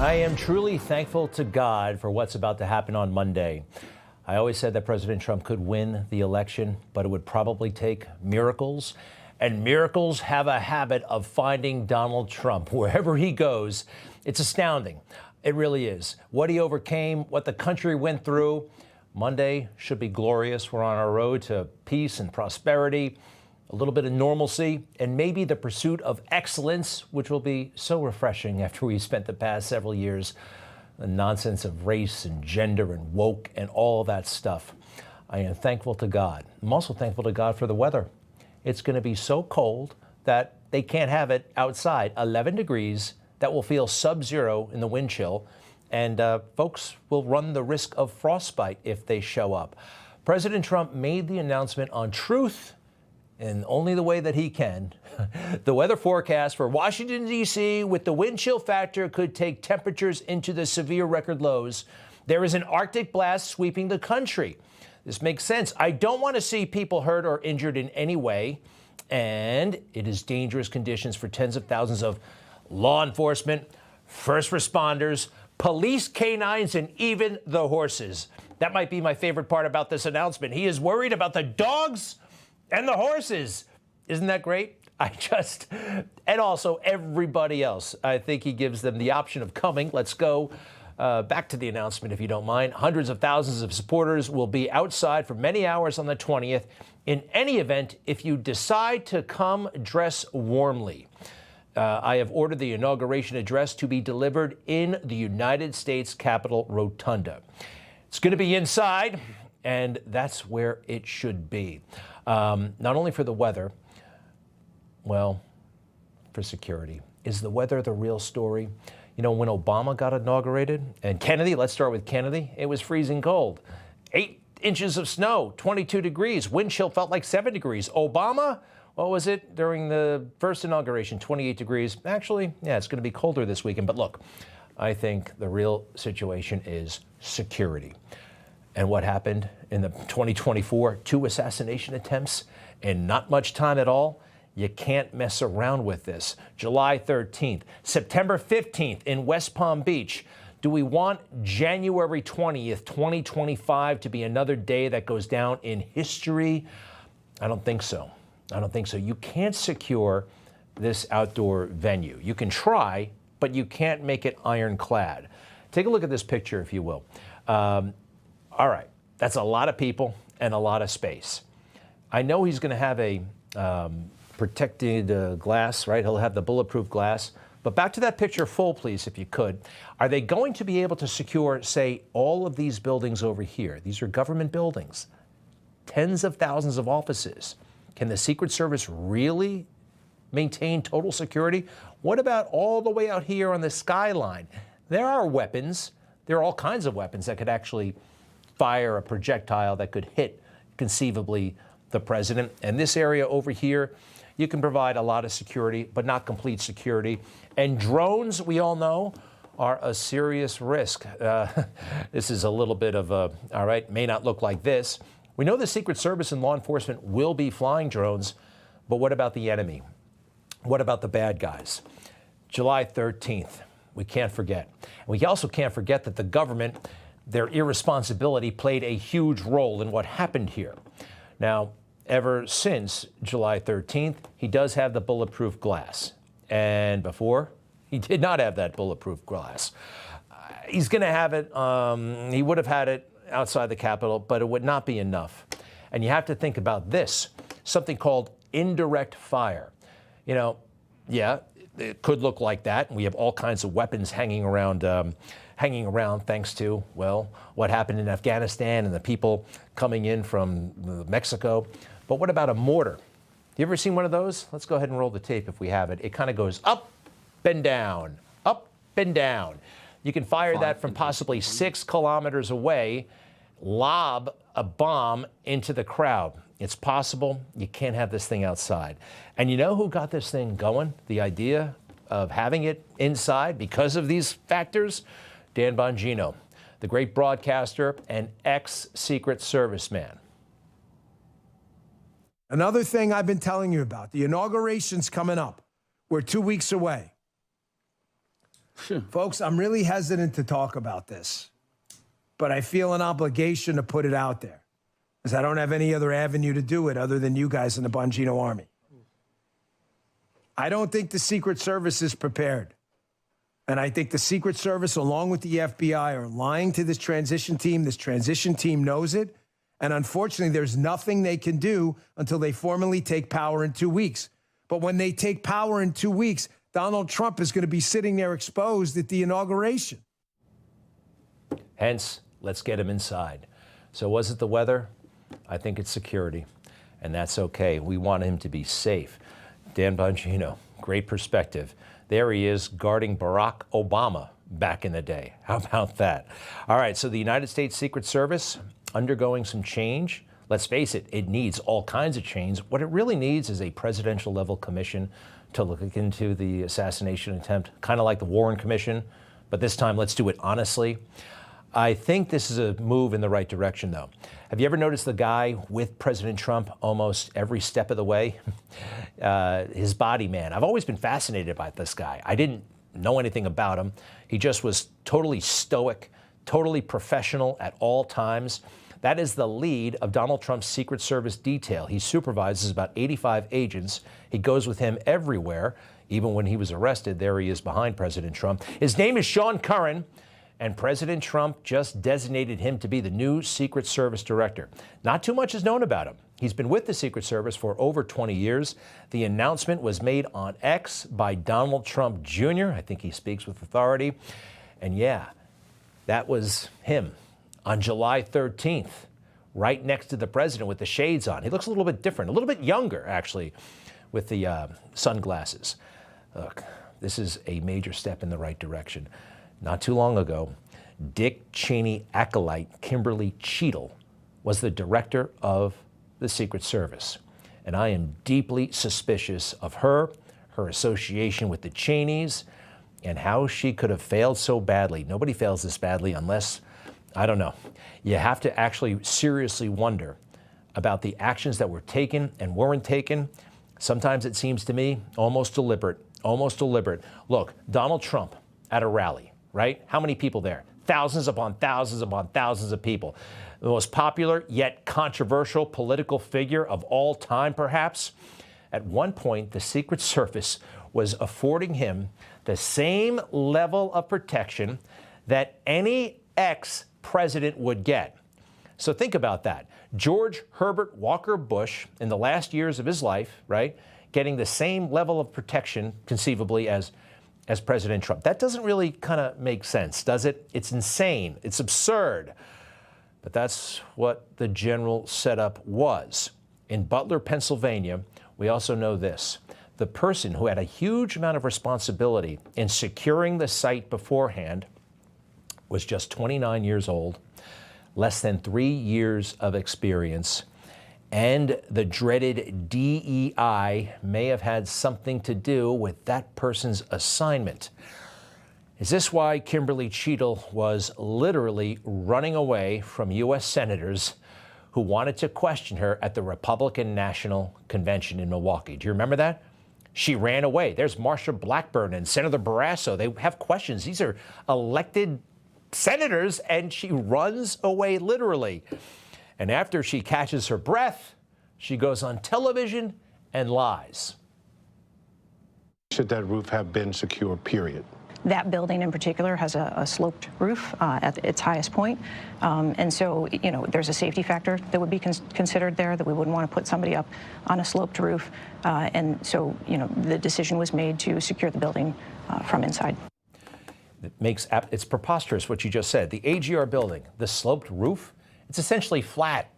I am truly thankful to God for what's about to happen on Monday. I always said that President Trump could win the election, but it would probably take miracles. And miracles have a habit of finding Donald Trump wherever he goes. It's astounding. It really is. What he overcame, what the country went through. Monday should be glorious. We're on our road to peace and prosperity, a little bit of normalcy, and maybe the pursuit of excellence, which will be so refreshing after we spent the past several years the nonsense of race and gender and woke and all of that stuff. I am thankful to God. I'm also thankful to God for the weather. It's going to be so cold that they can't have it outside. 11 degrees, that will feel sub-zero in the wind chill, and folks will run the risk of frostbite if they show up. President Trump made the announcement on Truth in only the way that he can. The weather forecast for Washington, D.C. with the wind chill factor could take temperatures into the severe record lows. There is an Arctic blast sweeping the country. This makes sense. I don't want to see people hurt or injured in any way. And it is dangerous conditions for tens of thousands of law enforcement, first responders, police canines, and even the horses. That might be my favorite part about this announcement. He is worried about the dogs and the horses. Isn't that great? And also everybody else. I think he gives them the option of coming. Let's go back to the announcement, if you don't mind. Hundreds of thousands of supporters will be outside for many hours on the 20th. In any event, if you decide to come, dress warmly. I have ordered the inauguration address to be delivered in the United States Capitol Rotunda. It's going to be inside, and that's where it should be. Not only for the weather, well, for security. Is the weather the real story? You know, when Obama got inaugurated, and Kennedy, let's start with Kennedy, it was freezing cold. 8 inches of snow, 22 degrees, wind chill felt like 7 degrees. Obama, what was it during the first inauguration, 28 degrees. Actually, yeah, it's going to be colder this weekend. But look, I think the real situation is security. And what happened in the 2024, 2 assassination attempts in not much time at all? You can't mess around with this. July 13th, September 15th in West Palm Beach. Do we want January 20th, 2025 to be another day that goes down in history? I don't think so. I don't think so. You can't secure this outdoor venue. You can try, but you can't make it ironclad. Take a look at this picture, if you will. All right, that's a lot of people and a lot of space. I know he's going to have a protected glass, right? He'll have the bulletproof glass. But back to that picture full, please, if you could. Are they going to be able to secure, say, all of these buildings over here? These are government buildings, tens of thousands of offices. Can the Secret Service really maintain total security? What about all the way out here on the skyline? There are weapons. There are all kinds of weapons that could actually fire a projectile that could hit, conceivably, the president. And this area over here, you can provide a lot of security, but not complete security. And drones, we all know, are a serious risk. This is a little bit of a, all right, may not look like this. We know the Secret Service and law enforcement will be flying drones, but what about the enemy? What about the bad guys? July 13th, we can't forget. And we also can't forget that the government, their irresponsibility played a huge role in what happened here. Now, ever since July 13th, he does have the bulletproof glass. And before, he did not have that bulletproof glass. He's going to have it. He would have had it outside the Capitol, but it would not be enough. And you have to think about this, something called indirect fire. You know, yeah, it could look like that. We have all kinds of weapons hanging around thanks to, well, what happened in Afghanistan and the people coming in from Mexico. But what about a mortar? You ever seen one of those? Let's go ahead and roll the tape if we have it. It kind of goes up and down, up and down. You can fire that from possibly 6 kilometers away, lob a bomb into the crowd. It's possible. You can't have this thing outside. And you know who got this thing going? The idea of having it inside because of these factors? Dan Bongino, the great broadcaster and ex-Secret Service man. Another thing I've been telling you about, the inauguration's coming up. We're 2 weeks away. Folks, I'm really hesitant to talk about this, but I feel an obligation to put it out there, because I don't have any other avenue to do it other than you guys in the Bongino Army. I don't think the Secret Service is prepared. And I think the Secret Service, along with the FBI, are lying to this transition team. This transition team knows it. And unfortunately, there's nothing they can do until they formally take power in 2 weeks. But when they take power in 2 weeks, Donald Trump is going to be sitting there exposed at the inauguration. Hence, let's get him inside. So was it the weather? I think it's security, and that's okay. We want him to be safe. Dan Bongino, great perspective. There he is guarding Barack Obama back in the day. How about that? All right, so the United States Secret Service undergoing some change. Let's face it, it needs all kinds of change. What it really needs is a presidential level commission to look into the assassination attempt, kind of like the Warren Commission, but this time let's do it honestly. I think this is a move in the right direction, though. Have you ever noticed the guy with President Trump almost every step of the way? His body, man. I've always been fascinated by this guy. I didn't know anything about him. He just was totally stoic, totally professional at all times. That is the lead of Donald Trump's Secret Service detail. He supervises about 85 agents. He goes with him everywhere. Even when he was arrested, there he is behind President Trump. His name is Sean Curran. And President Trump just designated him to be the new Secret Service director. Not too much is known about him. He's been with the Secret Service for over 20 years. The announcement was made on X by Donald Trump Jr. I think he speaks with authority. And yeah, that was him on July 13th, right next to the president with the shades on. He looks a little bit different, a little bit younger, actually, with the sunglasses. Look, this is a major step in the right direction. Not too long ago, Dick Cheney acolyte Kimberly Cheadle was the director of the Secret Service. And I am deeply suspicious of her association with the Cheneys, and how she could have failed so badly. Nobody fails this badly unless, I don't know. You have to actually seriously wonder about the actions that were taken and weren't taken. Sometimes it seems to me almost deliberate, almost deliberate. Look, Donald Trump at a rally. Right? How many people there? Thousands upon thousands upon thousands of people. The most popular yet controversial political figure of all time, perhaps. At one point, the Secret Service was affording him the same level of protection that any ex-president would get. So think about that. George Herbert Walker Bush, in the last years of his life, right, getting the same level of protection, conceivably, as President Trump. That doesn't really kind of make sense, does it? It's insane. It's absurd. But that's what the general setup was. In Butler, Pennsylvania, we also know this. The person who had a huge amount of responsibility in securing the site beforehand was just 29 years old, less than 3 years of experience, and the dreaded DEI may have had something to do with that person's assignment. Is this why Kimberly Cheadle was literally running away from U.S. senators who wanted to question her at the Republican National Convention in Milwaukee? Do you remember that? She ran away. There's Marsha Blackburn and Senator Barrasso. They have questions. These are elected senators, and she runs away literally. And after she catches her breath, she goes on television and lies. Should that roof have been secure, period? That building in particular has a sloped roof at its highest point. And so, you know, there's a safety factor that would be considered there, that we wouldn't want to put somebody up on a sloped roof. And so, you know, the decision was made to secure the building from inside. It's preposterous what you just said. The AGR building, the sloped roof, it's essentially flat.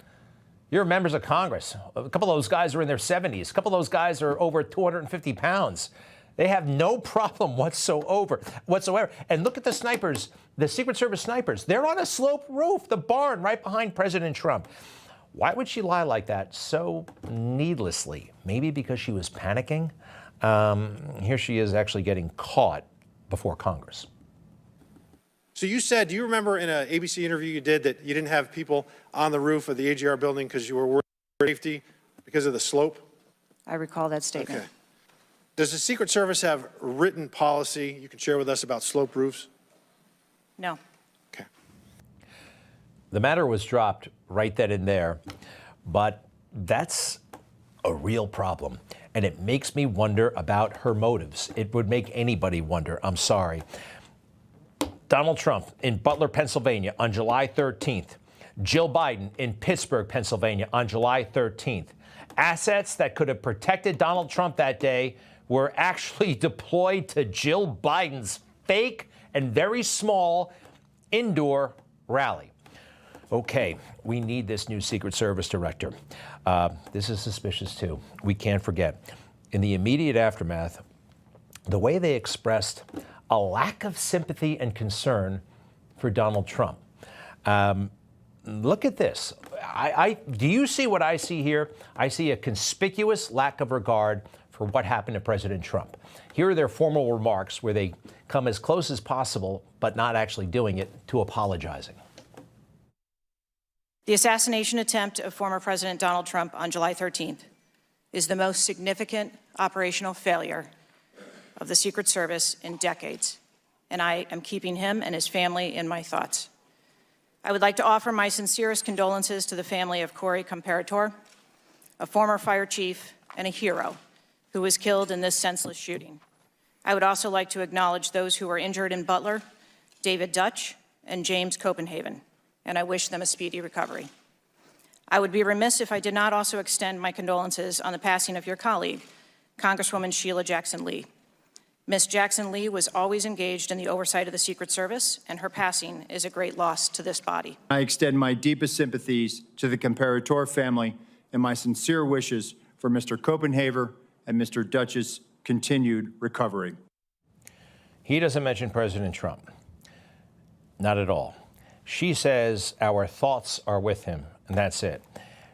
You're members of Congress. A couple of those guys are in their 70s. A couple of those guys are over 250 pounds. They have no problem whatsoever. And look at the snipers, the Secret Service snipers. They're on a sloped roof, the barn right behind President Trump. Why would she lie like that so needlessly? Maybe because she was panicking? Here she is actually getting caught before Congress. So you said, do you remember in an ABC interview you did that you didn't have people on the roof of the AGR building because you were worried about safety because of the slope? I recall that statement. Okay. Does the Secret Service have written policy you can share with us about sloped roofs? No. Okay. The matter was dropped right then and there, but that's a real problem. And it makes me wonder about her motives. It would make anybody wonder. I'm sorry. Donald Trump in Butler, Pennsylvania on July 13th. Jill Biden in Pittsburgh, Pennsylvania on July 13th. Assets that could have protected Donald Trump that day were actually deployed to Jill Biden's fake and very small indoor rally. Okay, we need this new Secret Service director. This is suspicious, too. We can't forget. In the immediate aftermath, the way they expressed a lack of sympathy and concern for Donald Trump. Look at this. Do you see what I see here? I see a conspicuous lack of regard for what happened to President Trump. Here are their formal remarks where they come as close as possible, but not actually doing it, to apologizing. The assassination attempt of former President Donald Trump on July 13th is the most significant operational failure of the Secret Service in decades, and I am keeping him and his family in my thoughts. I would like to offer my sincerest condolences to the family of Corey Comparator, a former fire chief and a hero who was killed in this senseless shooting. I would also like to acknowledge those who were injured in Butler, David Dutch and James Copenhagen, and I wish them a speedy recovery. I would be remiss if I did not also extend my condolences on the passing of your colleague, Congresswoman Sheila Jackson Lee. Ms. Jackson Lee was always engaged in the oversight of the Secret Service, and her passing is a great loss to this body. I extend my deepest sympathies to the Comparator family and my sincere wishes for Mr. Copenhagen and Mr. Dutch's continued recovery. He doesn't mention President Trump. Not at all. She says our thoughts are with him, and that's it.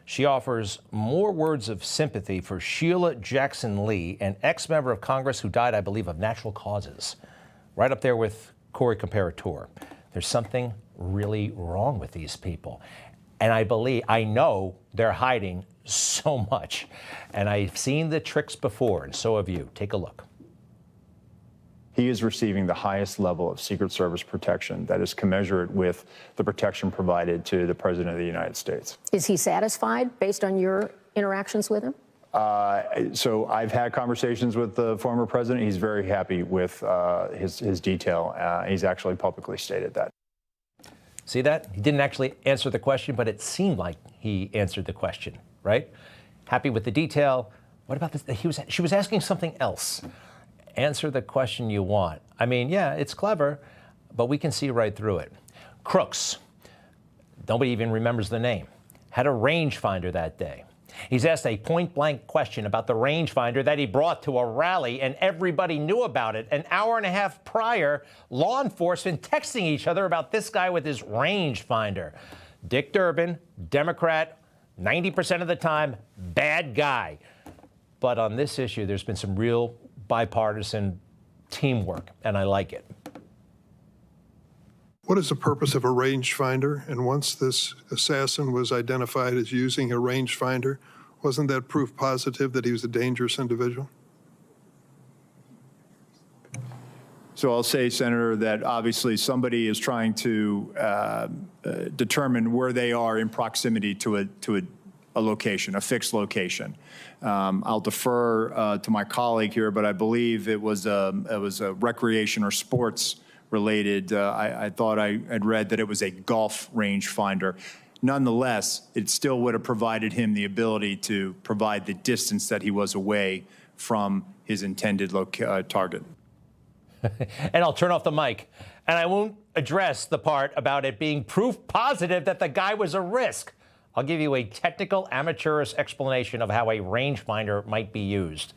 She offers more words of sympathy for Sheila Jackson Lee, an ex-member of Congress who died, I believe, of natural causes. Right up there with Corey Comparator. There's something really wrong with these people. And I know they're hiding so much. And I've seen the tricks before, and so have you. Take a look. He is receiving the highest level of Secret Service protection that is commensurate with the protection provided to the President of the United States. Is he satisfied based on your interactions with him? So I've had conversations with the former president. He's very happy with his detail. He's actually publicly stated that. See that? He didn't actually answer the question, but it seemed like he answered the question, right? Happy with the detail. What about this? She was asking something else. Answer the question you want. I mean, yeah, it's clever, but we can see right through it. Crooks. Nobody even remembers the name. Had a rangefinder that day. He's asked a point-blank question about the rangefinder that he brought to a rally, and everybody knew about it. An hour and a half prior, law enforcement texting each other about this guy with his rangefinder. Dick Durbin, Democrat, 90% of the time, bad guy. But on this issue, there's been some real bipartisan teamwork, and I like it. What is the purpose of a rangefinder? And once this assassin was identified as using a rangefinder, wasn't that proof positive that he was a dangerous individual? So I'll say, Senator, that obviously somebody is trying to determine where they are in proximity to a location, a fixed location. I'll defer to my colleague here, but I believe it was a recreation or sports related. I thought I had read that it was a golf rangefinder. Nonetheless, it still would have provided him the ability to provide the distance that he was away from his intended target. And I'll turn off the mic, and I won't address the part about it being proof positive that the guy was a risk. I'll give you a technical, amateurish explanation of how a rangefinder might be used.